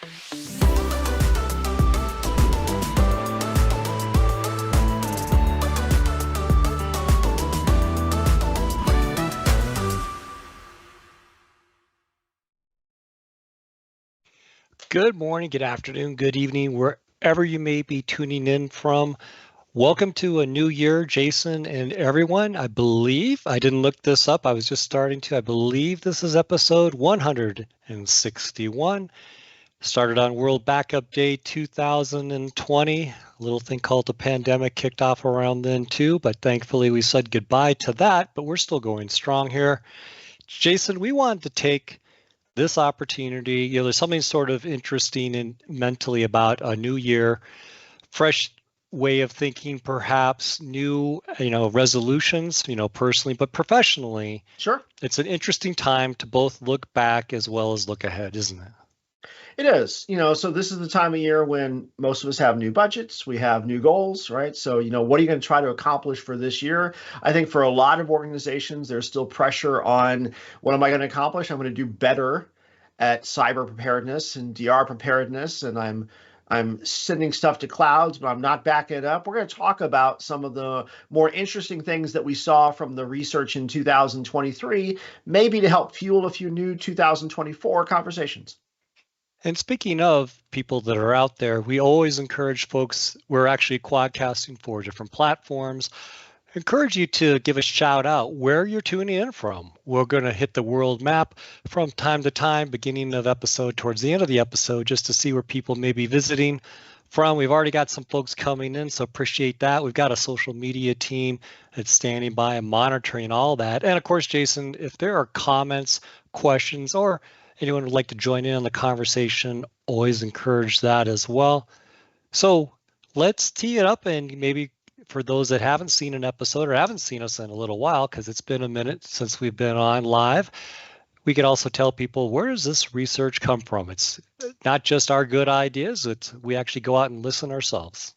Good morning, good afternoon, good evening, wherever you may be tuning in from. Welcome to a new year, Jason and everyone. I believe, I didn't look this up, I was just starting to, I believe this is episode 161. Started on World Backup Day 2020. A little thing called the pandemic kicked off around then too, but thankfully we said goodbye to that, but we're still going strong here. Jason, we wanted to take this opportunity, there's something sort of interesting and mentally about a new year, fresh way of thinking, perhaps new, resolutions, personally, but professionally. Sure. It's an interesting time to both look back as well as look ahead, isn't it? It is, so this is the time of year when most of us have new budgets, we have new goals, right? So, what are you going to try to accomplish for this year? I think for a lot of organizations, there's still pressure on what am I going to accomplish? I'm going to do better at cyber preparedness and DR preparedness, and I'm sending stuff to clouds, but I'm not backing it up. We're going to talk about some of the more interesting things that we saw from the research in 2023, maybe to help fuel a few new 2024 conversations. And speaking of people that are out there, we always encourage folks, we're actually quadcasting 4 different platforms. Encourage you to give a shout out where you're tuning in from. We're going to hit the world map from time to time, beginning of episode towards the end of the episode, just to see where people may be visiting from. We've already got some folks coming in, so appreciate that. We've got a social media team that's standing by and monitoring all that. And of course, Jason, if there are comments, questions, or anyone would like to join in on the conversation, always encourage that as well. So let's tee it up, and maybe for those that haven't seen an episode or haven't seen us in a little while, because it's been a minute since we've been on live, we could also tell people, where does this research come from? It's not just our good ideas, we actually go out and listen ourselves.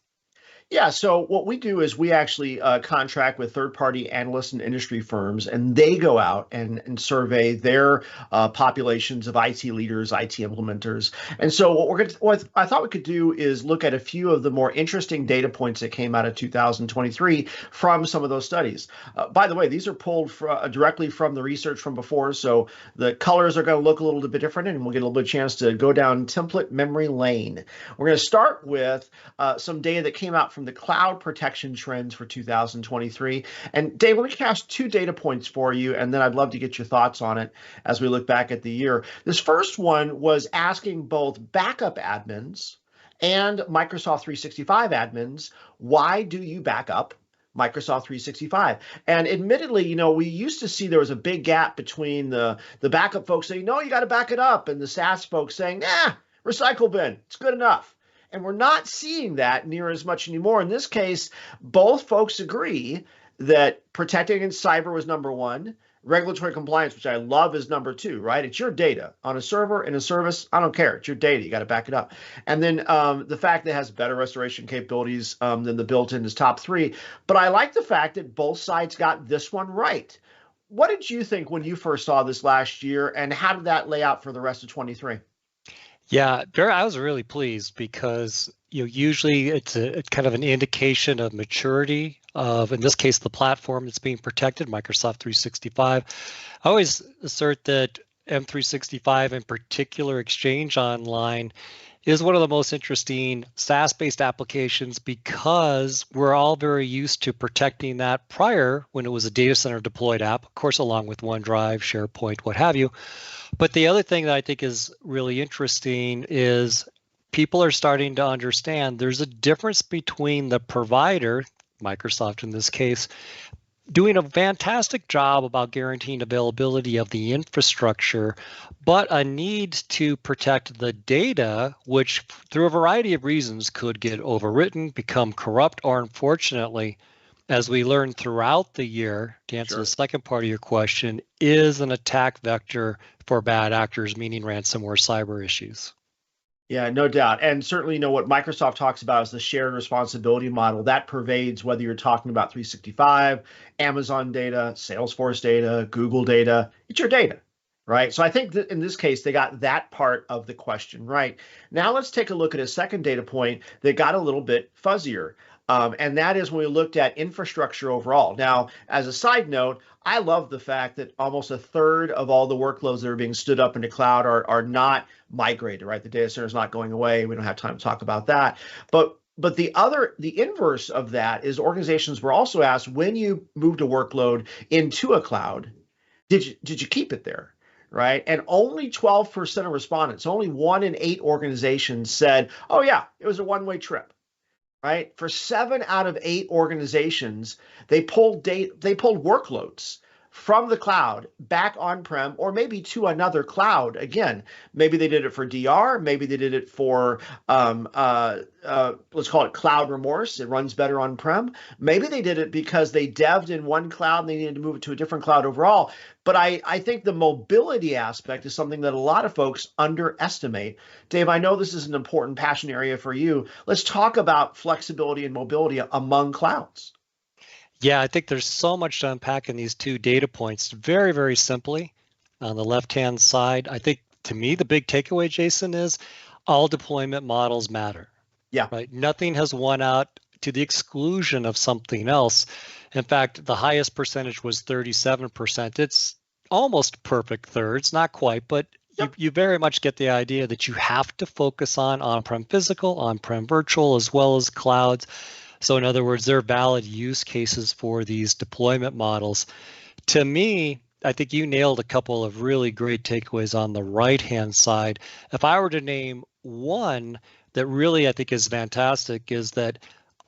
Yeah, so what we do is we actually contract with third-party analysts and industry firms, and they go out and survey their populations of IT leaders, IT implementers. And so what I thought we could do is look at a few of the more interesting data points that came out of 2023 from some of those studies. By the way, these are pulled directly from the research from before, so the colors are going to look a little bit different, and we'll get a little bit of chance to go down template memory lane. We're going to start with some data that came out from the cloud protection trends for 2023. And Dave, let me cast 2 data points for you, and then I'd love to get your thoughts on it as we look back at the year. This first one was asking both backup admins and Microsoft 365 admins, why do you back up Microsoft 365? And admittedly, we used to see there was a big gap between the backup folks saying, no, you got to back it up, and the SaaS folks saying, recycle bin, it's good enough. And we're not seeing that near as much anymore. In this case, both folks agree that protecting against cyber was number 1. Regulatory compliance, which I love, is number 2, right? It's your data on a server, in a service. I don't care. It's your data. You got to back it up. And then the fact that it has better restoration capabilities than the built-in is top 3. But I like the fact that both sides got this one right. What did you think when you first saw this last year, and how did that lay out for the rest of 23? Yeah, I was really pleased because usually it's a kind of an indication of maturity of, in this case, the platform that's being protected, Microsoft 365. I always assert that M365, in particular, Exchange Online, is one of the most interesting SaaS-based applications because we're all very used to protecting that prior when it was a data center deployed app, of course, along with OneDrive, SharePoint, what have you. But the other thing that I think is really interesting is people are starting to understand there's a difference between the provider, Microsoft in this case, doing a fantastic job about guaranteeing availability of the infrastructure, but a need to protect the data, which through a variety of reasons could get overwritten, become corrupt, or unfortunately, as we learned throughout the year, to answer the second part of your question, is an attack vector for bad actors, meaning ransomware cyber issues. Yeah, no doubt. And certainly, what Microsoft talks about is the shared responsibility model that pervades whether you're talking about 365, Amazon data, Salesforce data, Google data. It's your data. right? So I think that in this case, they got that part of the question right. Now let's take a look at a second data point that got a little bit fuzzier. And that is when we looked at infrastructure overall. Now, as a side note, I love the fact that almost a third of all the workloads that are being stood up into cloud are not migrated, right? The data center is not going away. We don't have time to talk about that. But the inverse of that is organizations were also asked, when you moved a workload into a cloud, did you keep it there? Right. And only 12% of respondents, only 1 in 8 organizations said, oh, yeah, it was a one-way trip. Right. For 7 out of 8 organizations, they pulled workloads from the cloud back on-prem or maybe to another cloud. Again, maybe they did it for DR, maybe they did it for let's call it cloud remorse. It runs better on-prem. Maybe they did it because they dev'd in one cloud and they needed to move it to a different cloud overall. But I think the mobility aspect is something that a lot of folks underestimate. Dave, I know this is an important passion area for you. Let's talk about flexibility and mobility among clouds. Yeah, I think there's so much to unpack in these 2 data points. Very, very simply, on the left-hand side, I think to me the big takeaway, Jason, is all deployment models matter. Yeah. Right. Nothing has won out to the exclusion of something else. In fact, the highest percentage was 37%. It's almost perfect thirds, not quite, but you very much get the idea that you have to focus on-prem physical, on-prem virtual, as well as clouds. So in other words, there are valid use cases for these deployment models. To me, I think you nailed a couple of really great takeaways on the right-hand side. If I were to name one that really I think is fantastic, is that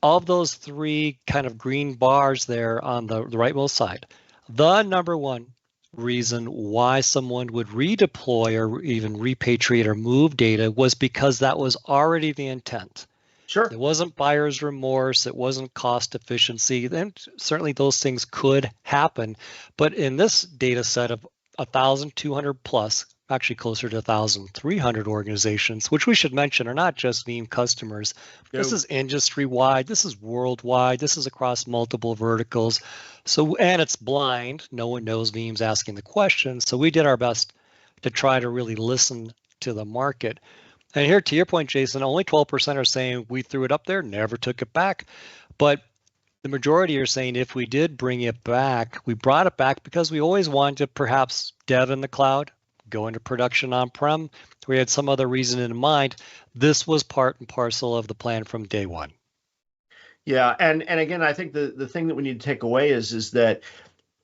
of those 3 kind of green bars there on the rightmost side, the number one reason why someone would redeploy or even repatriate or move data was because that was already the intent. Sure. It wasn't buyer's remorse. It wasn't cost efficiency. And certainly those things could happen. But in this data set of 1,200 plus, actually closer to 1,300 organizations, which we should mention are not just Veeam customers. No. This is industry-wide. This is worldwide. This is across multiple verticals. So, and it's blind. No one knows Veeam's asking the question. So we did our best to try to really listen to the market. And here, to your point, Jason, only 12% are saying we threw it up there, never took it back. But the majority are saying if we did bring it back, we brought it back because we always wanted to perhaps dev in the cloud, go into production on-prem. We had some other reason in mind. This was part and parcel of the plan from day one. Yeah, and again, I think the thing that we need to take away is that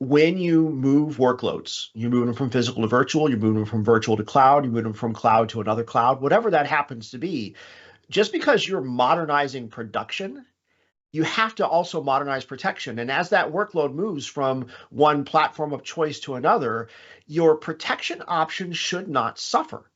when you move workloads, you move them from physical to virtual, you move them from virtual to cloud, you move them from cloud to another cloud, whatever that happens to be, just because you're modernizing production, you have to also modernize protection. And as that workload moves from one platform of choice to another, your protection options should not suffer.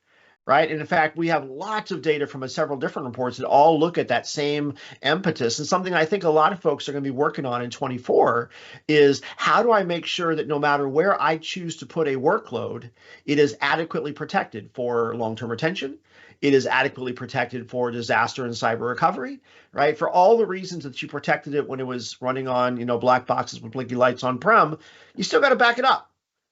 Right. And in fact, we have lots of data from several different reports that all look at that same impetus. And something I think a lot of folks are going to be working on in 24 is how do I make sure that no matter where I choose to put a workload, it is adequately protected for long-term retention. It is adequately protected for disaster and cyber recovery, right? For all the reasons that you protected it when it was running on, black boxes with blinky lights on-prem, you still got to back it up.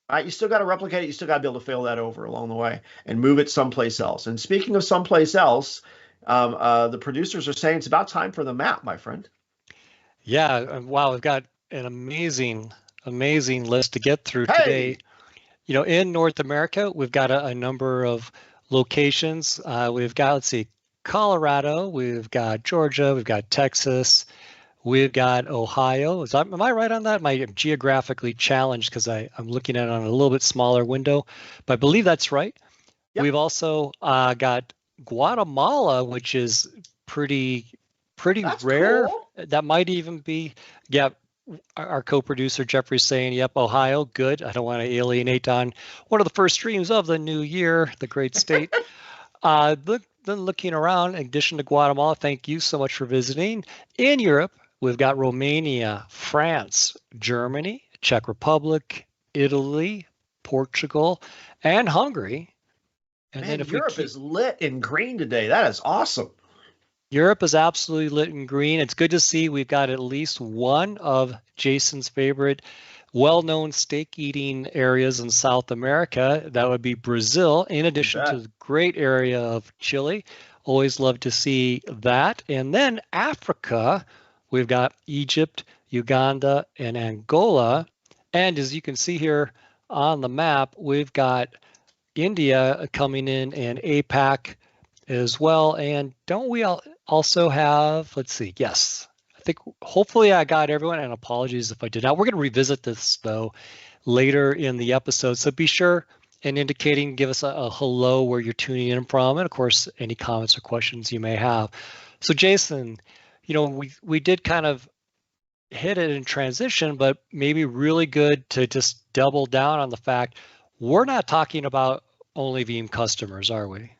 Right, you still got to replicate it. You still got to be able to fail that over along the way and move it someplace else. And speaking of someplace else, the producers are saying it's about time for the map, my friend. Yeah, wow, we've got an amazing list to get through today. In North America, we've got a number of locations. We've got, let's see, Colorado, we've got Georgia, we've got Texas. We've got Ohio. Am I right on that? Am I geographically challenged because I'm looking at it on a little bit smaller window? But I believe that's right. Yep. We've also got Guatemala, which is pretty that's rare. Cool. That might even be, our co-producer Jeffrey's saying, yep, Ohio, good. I don't want to alienate on one of the first streams of the new year, the great state. Then looking around, in addition to Guatemala, thank you so much for visiting. In Europe, we've got Romania, France, Germany, Czech Republic, Italy, Portugal, and Hungary. And man, then Europe is lit in green today. That is awesome. Europe is absolutely lit in green. It's good to see we've got at least one of Jason's favorite well-known steak eating areas in South America. That would be Brazil, in addition to the great area of Chile. Always love to see that. And then Africa, we've got Egypt, Uganda, and Angola. And as you can see here on the map, we've got India coming in and APAC as well. And don't we also have, let's see, yes, I think hopefully I got everyone, and apologies if I did not. We're going to revisit this though later in the episode. So be sure and indicating, give us a hello where you're tuning in from, and of course, any comments or questions you may have. So Jason, we did kind of hit it in transition, but maybe really good to just double down on the fact we're not talking about only Veeam customers, are we?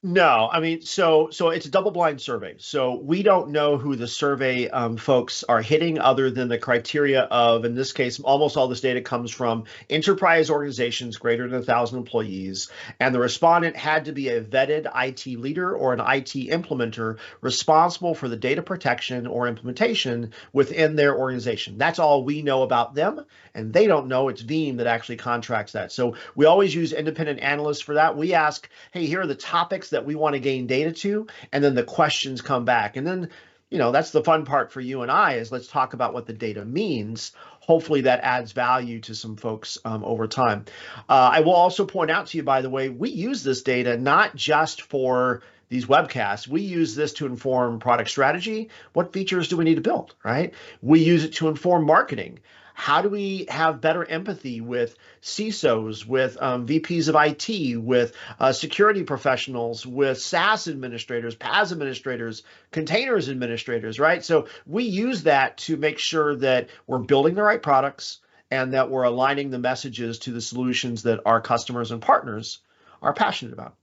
No, I mean, so it's a double-blind survey. So we don't know who the survey folks are hitting other than the criteria of, in this case, almost all this data comes from enterprise organizations greater than 1,000 employees. And the respondent had to be a vetted IT leader or an IT implementer responsible for the data protection or implementation within their organization. That's all we know about them. And they don't know. It's Veeam that actually contracts that. So we always use independent analysts for that. We ask, hey, here are the topics that we want to gain data to, and then the questions come back. And then, that's the fun part for you and I, is let's talk about what the data means. Hopefully that adds value to some folks over time. I will also point out to you, by the way, we use this data not just for these webcasts. We use this to inform product strategy. What features do we need to build, right? We use it to inform marketing. How do we have better empathy with CISOs, with VPs of IT, with security professionals, with SaaS administrators, PaaS administrators, containers administrators, right? So we use that to make sure that we're building the right products and that we're aligning the messages to the solutions that our customers and partners are passionate about.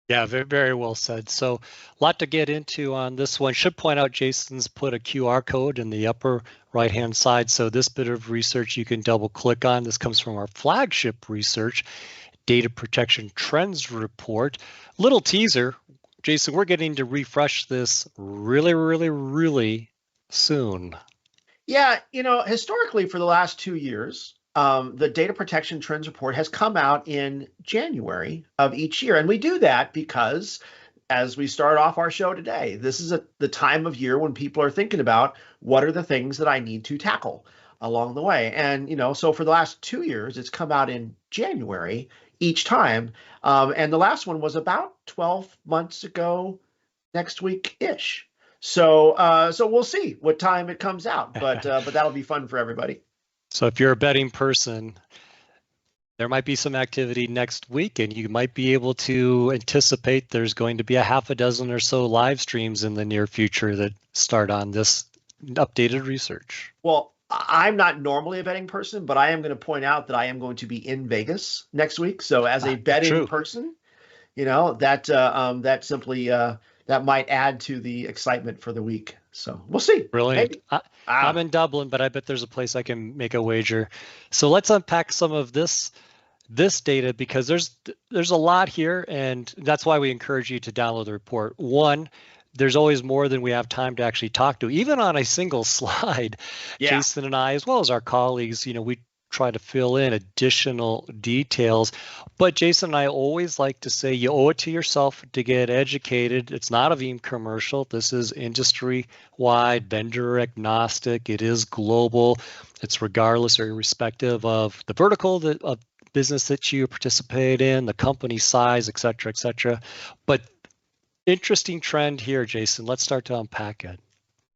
Yeah, very, very well said. So a lot to get into on this one. Should point out Jason's put a QR code in the upper right-hand side. So this bit of research you can double click on. This comes from our flagship research, Data Protection Trends Report. Little teaser, Jason, we're getting to refresh this really, really, really soon. Yeah, historically for the last 2 years, the Data Protection Trends Report has come out in January of each year. And we do that because, as we start off our show today, this is the time of year when people are thinking about what are the things that I need to tackle along the way. And, so for the last 2 years, it's come out in January each time. And the last one was about 12 months ago, next week-ish. So we'll see what time it comes out, but that'll be fun for everybody. So if you're a betting person, there might be some activity next week, and you might be able to anticipate there's going to be a half a dozen or so live streams in the near future that start on this updated research. Well, I'm not normally a betting person, but I am going to point out that I am going to be in Vegas next week. So as a betting person, that simply that might add to the excitement for the week. So we'll see. Brilliant. I'm in Dublin, but I bet there's a place I can make a wager. So let's unpack some of this data, because there's a lot here, and that's why we encourage you to download the report. One, there's always more than we have time to actually talk to, even on a single slide. Yeah. Jason and I, as well as our colleagues, we try to fill in additional details. But Jason and I always like to say you owe it to yourself to get educated. It's not a Veeam commercial. This is industry-wide, vendor agnostic. It is global. It's regardless or irrespective of the vertical of business that you participate in, the company size, et cetera, et cetera. But interesting trend here, Jason. Let's start to unpack it.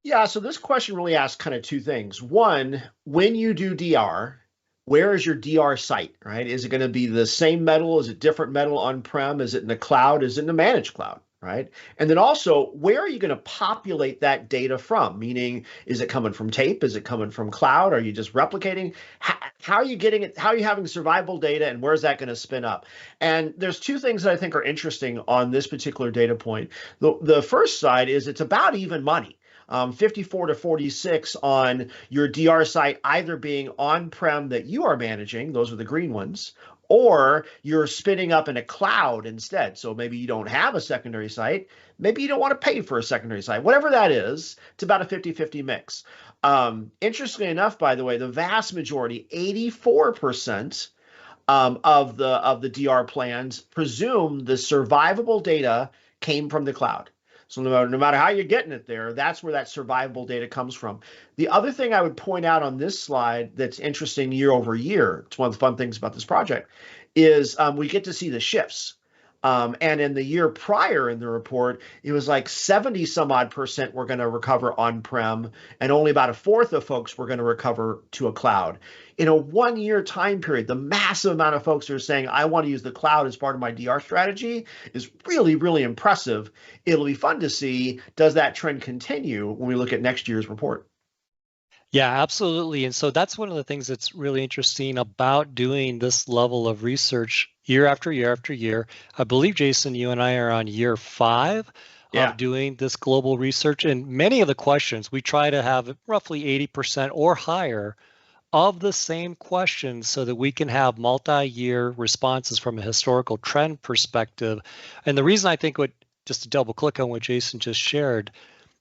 Yeah, so this question really asks kind of two things. One, when you do DR, where is your DR site, right? Is it going to be the same metal? Is it different metal on-prem? Is it in the cloud? Is it in the managed cloud, right? And then also, where are you going to populate that data from? Meaning, is it coming from tape? Is it coming from cloud? Are you just replicating? How are you getting it? How are you having survivable data, and where's that going to spin up? And there's two things that I think are interesting on this particular data point. The first side is it's about even money. 54 to 46 on your DR site, either being on-prem that you are managing, those are the green ones, or you're spinning up in a cloud instead. So maybe you don't have a secondary site. Maybe you don't want to pay for a secondary site. Whatever that is, it's about a 50-50 mix. Interestingly enough, by the way, the vast majority, 84%, of the DR plans presume the survivable data came from the cloud. So no matter how you're getting it there, that's where that survivable data comes from. The other thing I would point out on this slide that's interesting year over year, it's one of the fun things about this project, is we get to see the shifts. And in the year prior in the report, it was like 70 some odd percent were going to recover on-prem, and only about a fourth of folks were going to recover to a cloud. In a 1 year time period, the massive amount of folks who are saying, I want to use the cloud as part of my DR strategy is really, really impressive. It'll be fun to see, does that trend continue when we look at next year's report? Yeah, absolutely. And so that's one of the things that's really interesting about doing this level of research year after year after year. I believe, Jason, you and I are on year 5 of doing this global research. And many of the questions, we try to have roughly 80% or higher of the same questions so that we can have multi-year responses from a historical trend perspective. And the reason I think just to double click on what Jason just shared,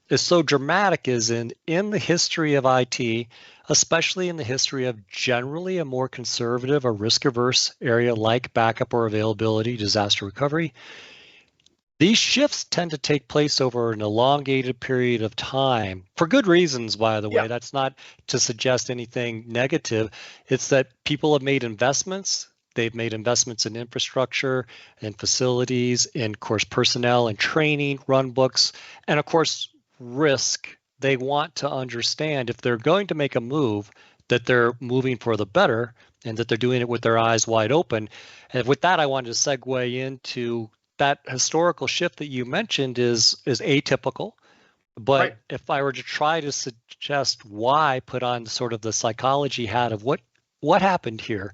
is so dramatic is in the history of IT, especially in the history of generally a more conservative or risk-averse area like backup or availability, disaster recovery, these shifts tend to take place over an elongated period of time for good reasons, by the way. That's not to suggest anything negative. It's that people have made investments. They've made investments in infrastructure and facilities, in course personnel and training, run books, and of course risk. They want to understand if they're going to make a move that they're moving for the better and that they're doing it with their eyes wide open. And with that, I wanted to segue into that historical shift that you mentioned is atypical. But if I were to try to suggest why, put on sort of the psychology hat of what happened here,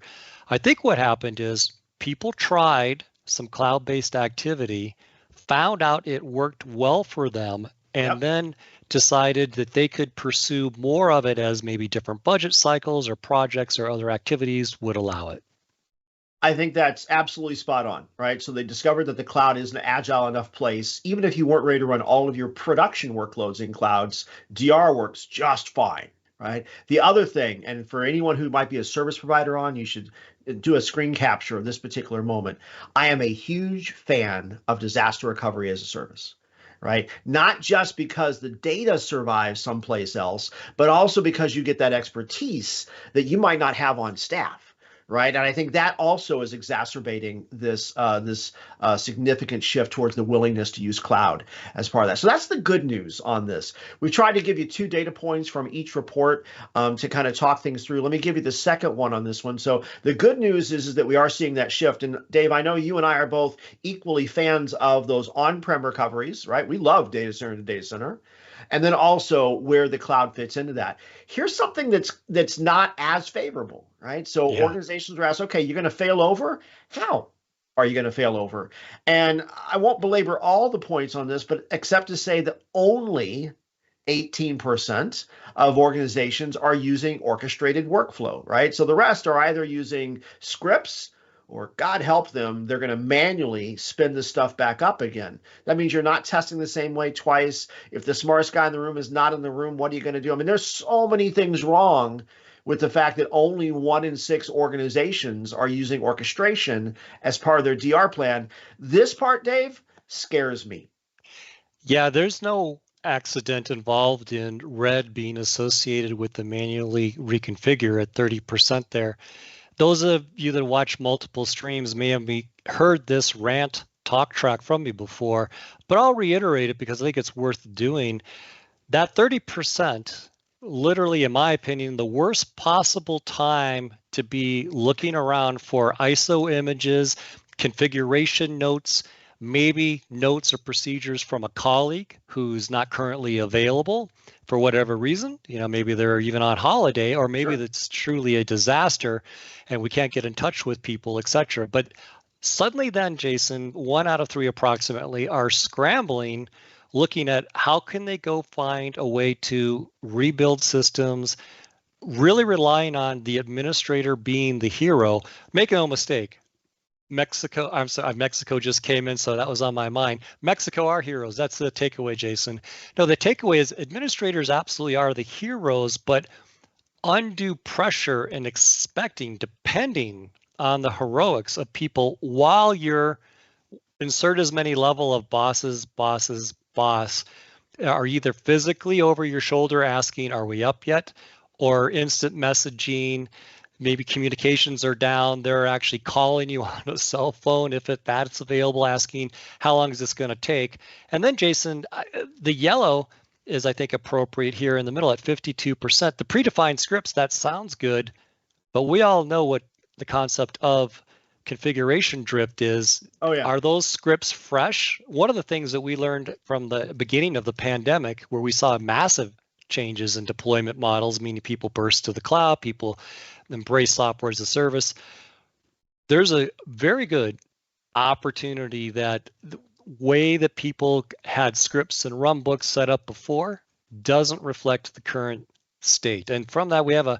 I think what happened is people tried some cloud-based activity, found out it worked well for them, and then decided that they could pursue more of it as maybe different budget cycles or projects or other activities would allow it. I think that's absolutely spot on, right? So they discovered that the cloud is an agile enough place. Even if you weren't ready to run all of your production workloads in clouds, DR works just fine, right? The other thing, and for anyone who might be a service provider on, you should do a screen capture of this particular moment. I am a huge fan of disaster recovery as a service. Right? Not just because the data survives someplace else, but also because you get that expertise that you might not have on staff. Right. And I think that also is exacerbating this significant shift towards the willingness to use cloud as part of that. So that's the good news on this. We've tried to give you 2 data points from each report to kind of talk things through. Let me give you the second one on this one. So the good news is that we are seeing that shift. And Dave, I know you and I are both equally fans of those on-prem recoveries, right? We love data center to data center. And then also where the cloud fits into that. Here's something that's not as favorable, right? So organizations are asked, okay, you're going to fail over? How are you going to fail over? And I won't belabor all the points on this, but except to say that only 18% of organizations are using orchestrated workflow, right? So the rest are either using scripts, or God help them, they're going to manually spin the stuff back up again. That means you're not testing the same way twice. If the smartest guy in the room is not in the room, what are you going to do? I mean, there's so many things wrong with the fact that only 1 in 6 organizations are using orchestration as part of their DR plan. This part, Dave, scares me. Yeah, there's no accident involved in red being associated with the manually reconfigure at 30% there. Those of you that watch multiple streams may have heard this rant talk track from me before, but I'll reiterate it because I think it's worth doing. That 30%, literally, in my opinion, the worst possible time to be looking around for ISO images, configuration notes, maybe notes or procedures from a colleague who's not currently available for whatever reason. Maybe they're even on holiday, or maybe it's truly a disaster and we can't get in touch with people, etc. But suddenly then, Jason, 1 out of 3 approximately are scrambling, looking at how can they go find a way to rebuild systems, really relying on the administrator being the hero. Make no mistake, Mexico, I'm sorry, Mexico just came in, so that was on my mind. Mexico are heroes. That's the takeaway, Jason. No, the takeaway is administrators absolutely are the heroes, but undue pressure and expecting, depending on the heroics of people while you're insert as many level of boss are either physically over your shoulder asking, are we up yet? Or instant messaging, maybe communications are down. They're actually calling you on a cell phone if that's available, asking, how long is this going to take? And then, Jason, the yellow is, I think, appropriate here in the middle at 52%. The predefined scripts, that sounds good, but we all know what the concept of configuration drift is. Oh, yeah. Are those scripts fresh? One of the things that we learned from the beginning of the pandemic, where we saw massive changes in deployment models, meaning people burst to the cloud, people embrace software as a service. There's a very good opportunity that the way that people had scripts and runbooks set up before doesn't reflect the current state. And from that, we have a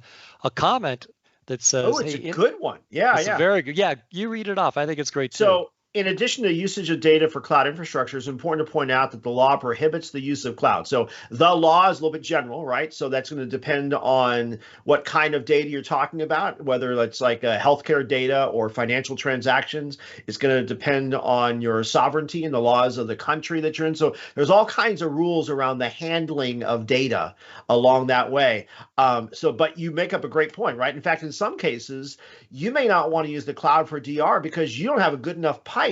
comment that says, "Oh, it's a good one." Yeah, it's very good. Yeah, you read it off. I think it's great too. So, in addition to usage of data for cloud infrastructure, it's important to point out that the law prohibits the use of cloud. So the law is a little bit general, right? So that's going to depend on what kind of data you're talking about, whether it's like healthcare data or financial transactions. It's going to depend on your sovereignty and the laws of the country that you're in. So there's all kinds of rules around the handling of data along that way. But you make up a great point, right? In fact, in some cases, you may not want to use the cloud for DR because you don't have a good enough pipe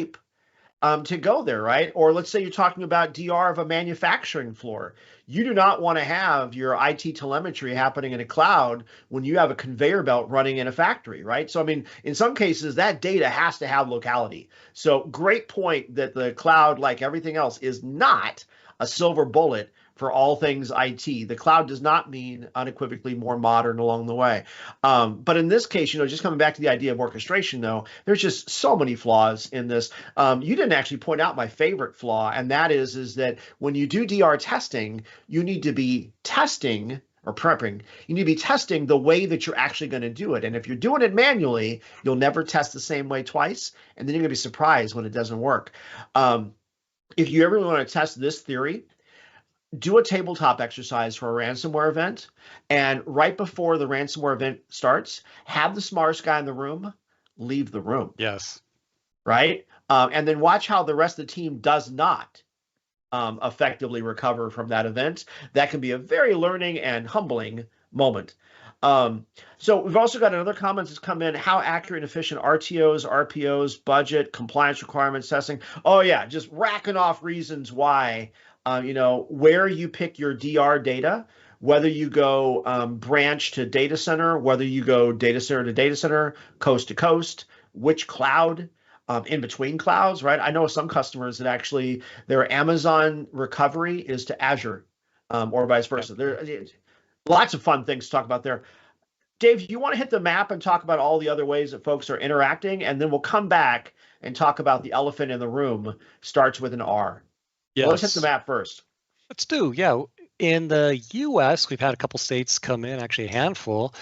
to go there, right? Or let's say you're talking about DR of a manufacturing floor. You do not want to have your IT telemetry happening in a cloud when you have a conveyor belt running in a factory, right? So, I mean, in some cases, that data has to have locality. So great point that the cloud, like everything else, is not a silver bullet for all things IT. The cloud does not mean unequivocally more modern along the way. But in this case, just coming back to the idea of orchestration, though, there's just so many flaws in this. You didn't actually point out my favorite flaw, and that is that when you do DR testing, you need to be testing or prepping, you need to be testing the way that you're actually going to do it. And if you're doing it manually, you'll never test the same way twice, and then you're going to be surprised when it doesn't work. If you ever want to test this theory, do a tabletop exercise for a ransomware event, and right before the ransomware event starts, have the smartest guy in the room leave the room. Yes. Right? And then watch how the rest of the team does not effectively recover from that event. That can be a very learning and humbling moment. So we've also got another comment that's come in: how accurate and efficient RTOs, RPOs, budget, compliance requirements, testing. Oh yeah, just racking off reasons why, where you pick your DR data, whether you go branch to data center, whether you go data center to data center, coast to coast, which cloud, in between clouds, right? I know some customers that actually their Amazon recovery is to Azure, or vice versa. There lots of fun things to talk about there. Dave, you want to hit the map and talk about all the other ways that folks are interacting, and then we'll come back and talk about the elephant in the room, starts with an R. Yes. Well, let's hit the map first. Let's do, yeah. In the U.S., we've had a couple states come in, actually a handful,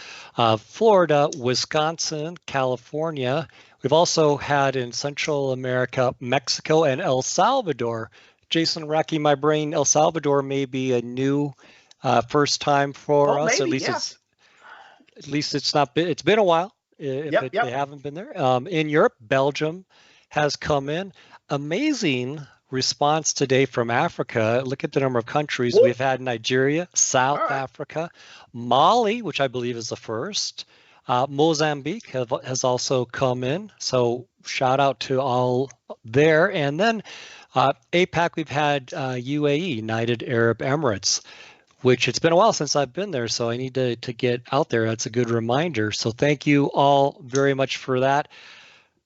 Florida, Wisconsin, California. We've also had in Central America, Mexico, and El Salvador. Jason, racking my brain, El Salvador may be a new first time for us. Maybe, at least it's not been, it's been a while if they haven't been there. In Europe, Belgium has come in. Amazing response today from Africa. Look at the number of countries. We've had: Nigeria, South Africa, Mali, which I believe is the first. Mozambique has also come in. So shout out to all there. And then APAC, we've had UAE, United Arab Emirates, which it's been a while since I've been there, so I need to get out there. That's a good reminder. So thank you all very much for that.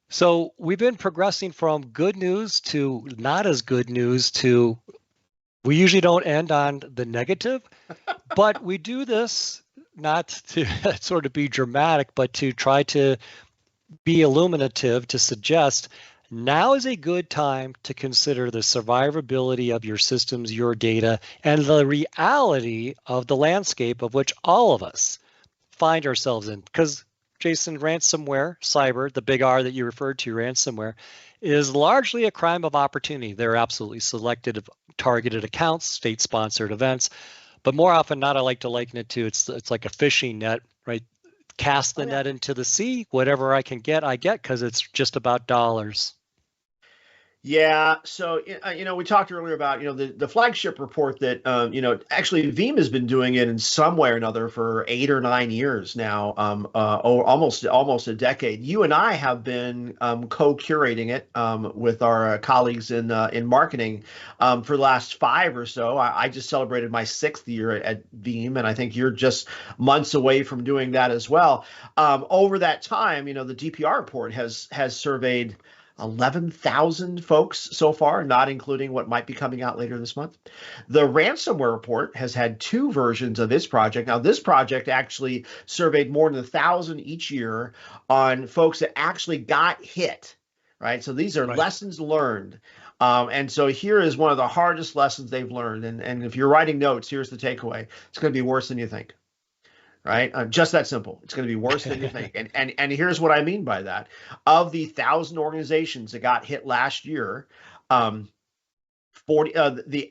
So we've been progressing from good news to not as good news to, we usually don't end on the negative, but we do this not to sort of be dramatic, but to try to be illuminative, to suggest now is a good time to consider the survivability of your systems, your data, and the reality of the landscape of which all of us find ourselves in. Because Jason, ransomware, cyber, the big R that you referred to, ransomware, is largely a crime of opportunity. They're absolutely selected, targeted accounts, state-sponsored events, but more often not, I like to liken it to it's like a fishing net, right? Cast the net into the sea. Whatever I can get, I get because it's just about dollars. Yeah, so we talked earlier about the flagship report that actually Veeam has been doing it in some way or another for 8 or 9 years now, almost a decade. You and I have been co-curating it with our colleagues in marketing for the last 5 or so. I just celebrated my 6th year at Veeam, and I think you're just months away from doing that as well. Over that time, the DPR report has surveyed 11,000 folks so far, not including what might be coming out later this month. The ransomware report has had 2 versions of its project. Now, this project actually surveyed more than 1,000 each year on folks that actually got hit, right? So these are lessons learned. And so here is one of the hardest lessons they've learned. And if you're writing notes, here's the takeaway. It's going to be worse than you think. Right? Just that simple. It's going to be worse than you think. And here's what I mean by that. Of the 1,000 organizations that got hit last year, the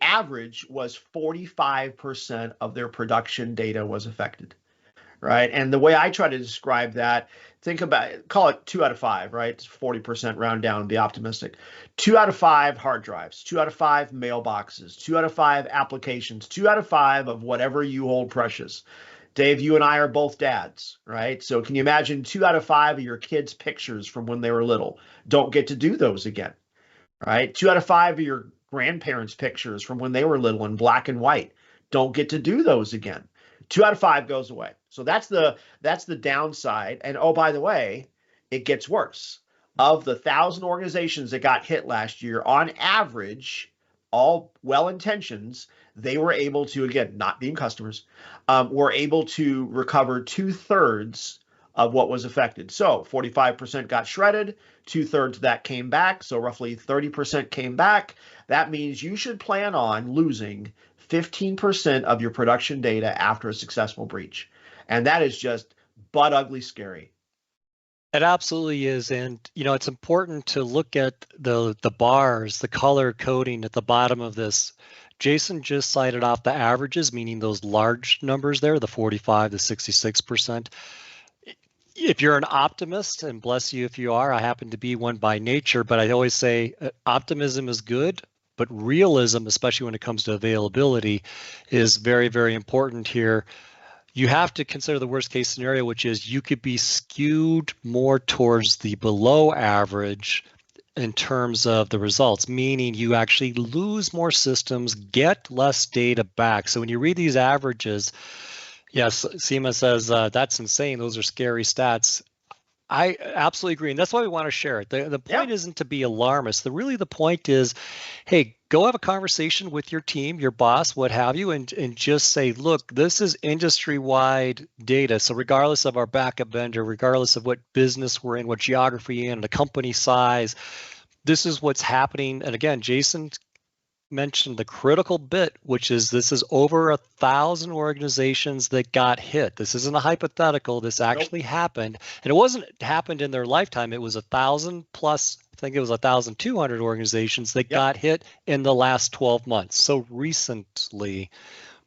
average was 45% of their production data was affected. Right? And the way I try to describe that, think about it, call it 2 out of 5, right? It's 40% round down and be optimistic. 2 out of 5 hard drives, 2 out of 5 mailboxes, 2 out of 5 applications, 2 out of 5 of whatever you hold precious. Dave, you and I are both dads, right? So can you imagine 2 out of 5 of your kids' pictures from when they were little? Don't get to do those again, right? 2 out of 5 of your grandparents' pictures from when they were little in black and white. Don't get to do those again. 2 out of 5 goes away. So that's the downside. And oh, by the way, it gets worse. Of the 1,000 organizations that got hit last year, on average, all well-intentions, they were able to, again, not being customers, were able to recover 2/3 of what was affected. So 45% got shredded, 2/3 of that came back, so roughly 30% came back. That means you should plan on losing 15% of your production data after a successful breach. And that is just butt ugly scary. It absolutely is. And, it's important to look at the bars, the color coding at the bottom of this. Jason just cited off the averages, meaning those large numbers there, the 45 to 66%. If you're an optimist, and bless you if you are, I happen to be one by nature, but I always say optimism is good, but realism, especially when it comes to availability, is very, very important here. You have to consider the worst case scenario, which is you could be skewed more towards the below average in terms of the results, meaning you actually lose more systems, get less data back. So when you read these averages, yes, Seema says that's insane. Those are scary stats. I absolutely agree. And that's why we want to share it. The point isn't to be alarmist. The point is, hey, go have a conversation with your team, your boss, what have you, and just say, look, this is industry-wide data. So regardless of our backup vendor, regardless of what business we're in, what geography in, the company size, this is what's happening. And again, Jason mentioned the critical bit, which is this is over 1,000 organizations that got hit. This isn't a hypothetical. This actually happened. And it wasn't happened in their lifetime. It was 1,000 plus, I think it was 1,200 organizations that got hit in the last 12 months. So recently,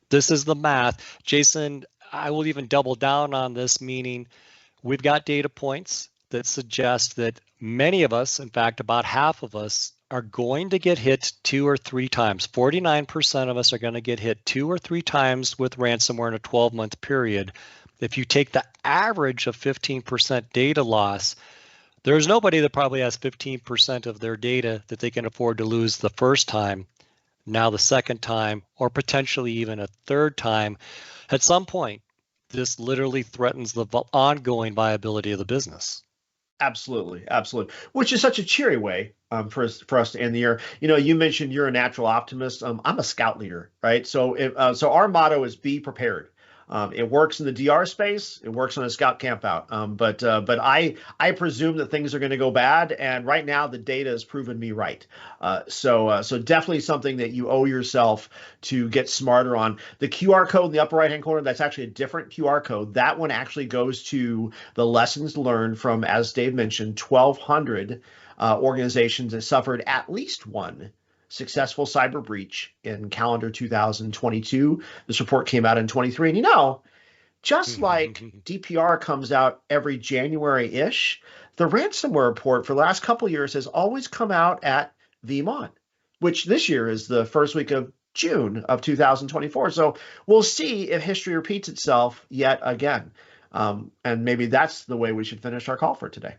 this is the math. Jason, I will even double down on this, meaning we've got data points that suggest that many of us, in fact, about half of us, are going to get hit 2 or 3 times. 49% of us are going to get hit 2 or 3 times with ransomware in a 12-month period. If you take the average of 15% data loss, there's nobody that probably has 15% of their data that they can afford to lose the first time, now the second time, or potentially even a third time. At some point, this literally threatens the ongoing viability of the business. Absolutely, absolutely. Which is such a cheery way for us to end the year. You mentioned you're a natural optimist. I'm a scout leader, right? So our motto is be prepared. It works in the DR space. It works on a scout campout. But I presume that things are going to go bad. And right now, the data has proven me right. So definitely something that you owe yourself to get smarter on. The QR code in the upper right-hand corner, that's actually a different QR code. That one actually goes to the lessons learned from, as Dave mentioned, 1,200 organizations that suffered at least one successful cyber breach in calendar 2022. This report came out in 23. And just like DPR comes out every January-ish, the ransomware report for the last couple of years has always come out at VMON, which this year is the first week of June of 2024. So we'll see if history repeats itself yet again. And maybe that's the way we should finish our call for today.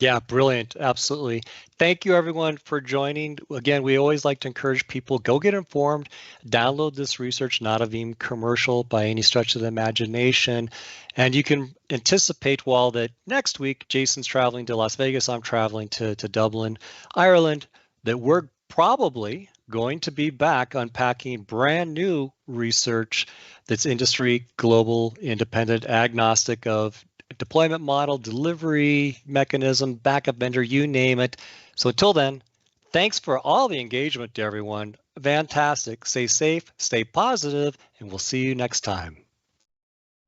Yeah, brilliant. Absolutely. Thank you, everyone, for joining. Again, we always like to encourage people, go get informed, download this research, not a Veeam commercial by any stretch of the imagination. And you can anticipate, while that next week, Jason's traveling to Las Vegas, I'm traveling to Dublin, Ireland, that we're probably going to be back unpacking brand new research that's industry, global, independent, agnostic of deployment model, delivery mechanism, backup vendor, you name it. So until then, thanks for all the engagement to everyone. Fantastic. Stay safe, stay positive, and we'll see you next time.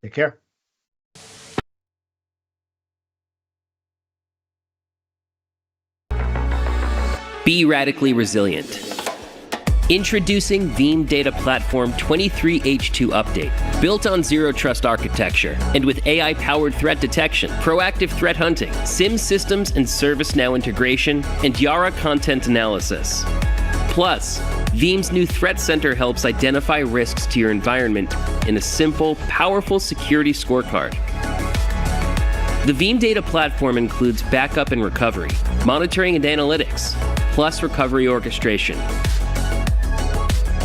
Take care. Be radically resilient. Introducing Veeam Data Platform 23H2 Update, built on Zero Trust architecture, and with AI-powered threat detection, proactive threat hunting, SIM systems and ServiceNow integration, and Yara content analysis. Plus, Veeam's new Threat Center helps identify risks to your environment in a simple, powerful security scorecard. The Veeam Data Platform includes backup and recovery, monitoring and analytics, plus recovery orchestration.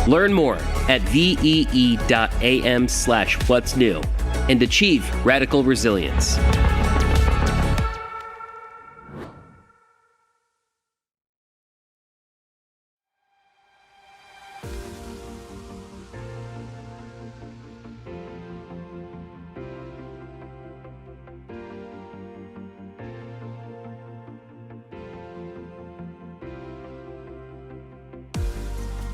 Learn more at vee.am/what's new and achieve radical resilience.